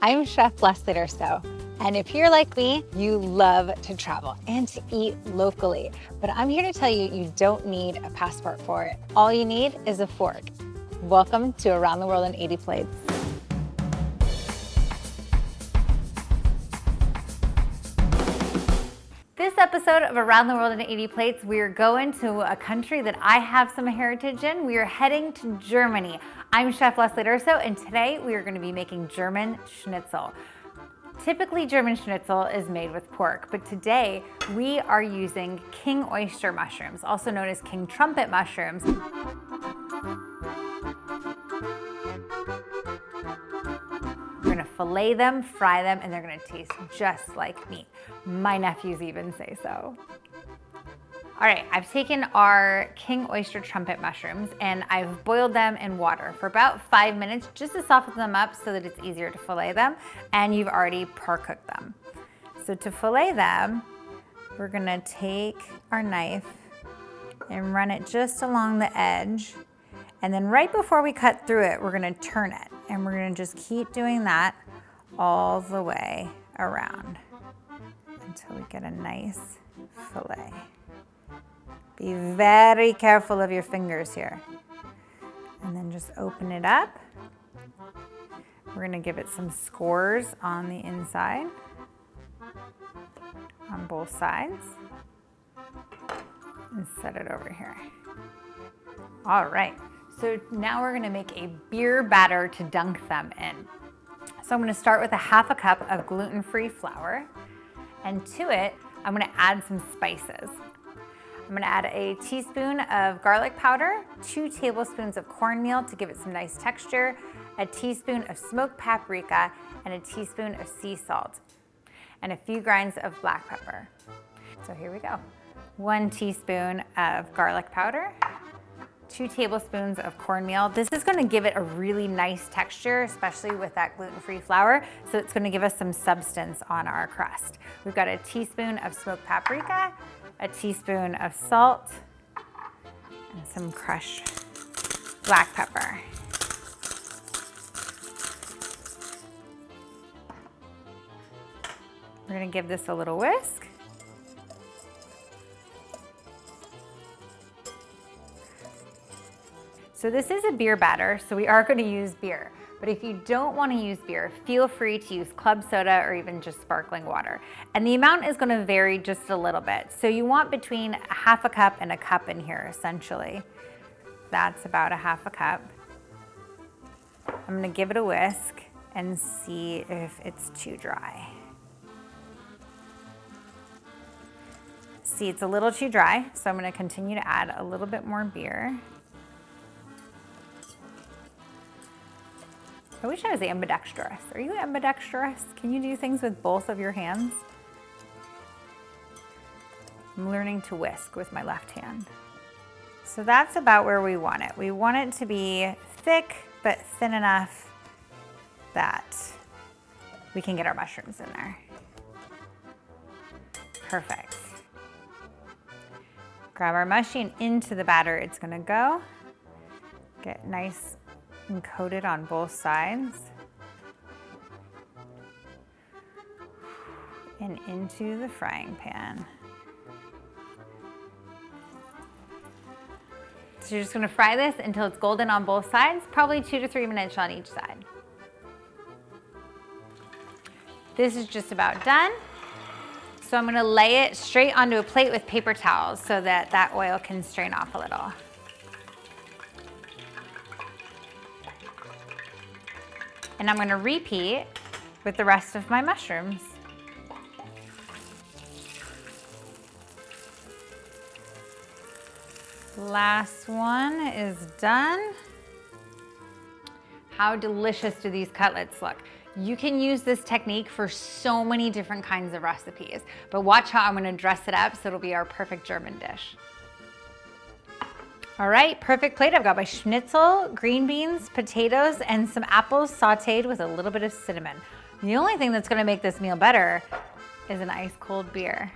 I'm Chef Leslie Durso, and if you're like me, you love to travel and to eat locally. But I'm here to tell you, you don't need a passport for it. All you need is a fork. Welcome to Around the World in 80 Plates. This episode of Around the World in 80 Plates, we are going to a country that I have some heritage in. We are heading to Germany. I'm Chef Leslie Durso, and today we are going to be making German schnitzel. Typically, German schnitzel is made with pork, but today we are using king oyster mushrooms, also known as king trumpet mushrooms. We're gonna fillet them, fry them, and they're gonna taste just like meat. My nephews even say so. All right, I've taken our king oyster trumpet mushrooms and I've boiled them in water for about 5 minutes just to soften them up so that it's easier to fillet them, and you've already par-cooked them. So to fillet them, we're gonna take our knife and run it just along the edge, and then right before we cut through it, we're gonna turn it, and we're gonna just keep doing that all the way around until we get a nice fillet. Be very careful of your fingers here. And then just open it up. We're gonna give it some scores on the inside, on both sides, and set it over here. All right, so now we're gonna make a beer batter to dunk them in. So I'm gonna start with a half a cup of gluten-free flour, and to it, I'm gonna add some spices. I'm gonna add a teaspoon of garlic powder, 2 tablespoons of cornmeal to give it some nice texture, a teaspoon of smoked paprika, and a teaspoon of sea salt, and a few grinds of black pepper. So here we go. 1 teaspoon of garlic powder, 2 tablespoons of cornmeal. This is gonna give it a really nice texture, especially with that gluten-free flour, so it's gonna give us some substance on our crust. We've got a teaspoon of smoked paprika, a teaspoon of salt, and some crushed black pepper. We're gonna give this a little whisk. So this is a beer batter, so we are gonna use beer. But if you don't wanna use beer, feel free to use club soda or even just sparkling water. And the amount is gonna vary just a little bit. So you want between a half a cup and a cup in here, essentially. That's about a half a cup. I'm gonna give it a whisk and see if it's too dry. See, it's a little too dry, so I'm gonna continue to add a little bit more beer. I wish I was ambidextrous. Are you ambidextrous? Can you do things with both of your hands? I'm learning to whisk with my left hand. So that's about where we want it. We want it to be thick, but thin enough that we can get our mushrooms in there. Perfect. Grab our mushie and into the batter it's gonna go. Get nice and coated on both sides and into the frying pan. So you're just gonna fry this until it's golden on both sides, probably 2 to 3 minutes on each side. This is just about done. So I'm gonna lay it straight onto a plate with paper towels so that that oil can strain off a little. And I'm gonna repeat with the rest of my mushrooms. Last one is done. How delicious do these cutlets look? You can use this technique for so many different kinds of recipes, but watch how I'm gonna dress it up so it'll be our perfect German dish. All right, perfect plate. I've got my schnitzel, green beans, potatoes, and some apples sauteed with a little bit of cinnamon. The only thing that's gonna make this meal better is an ice cold beer.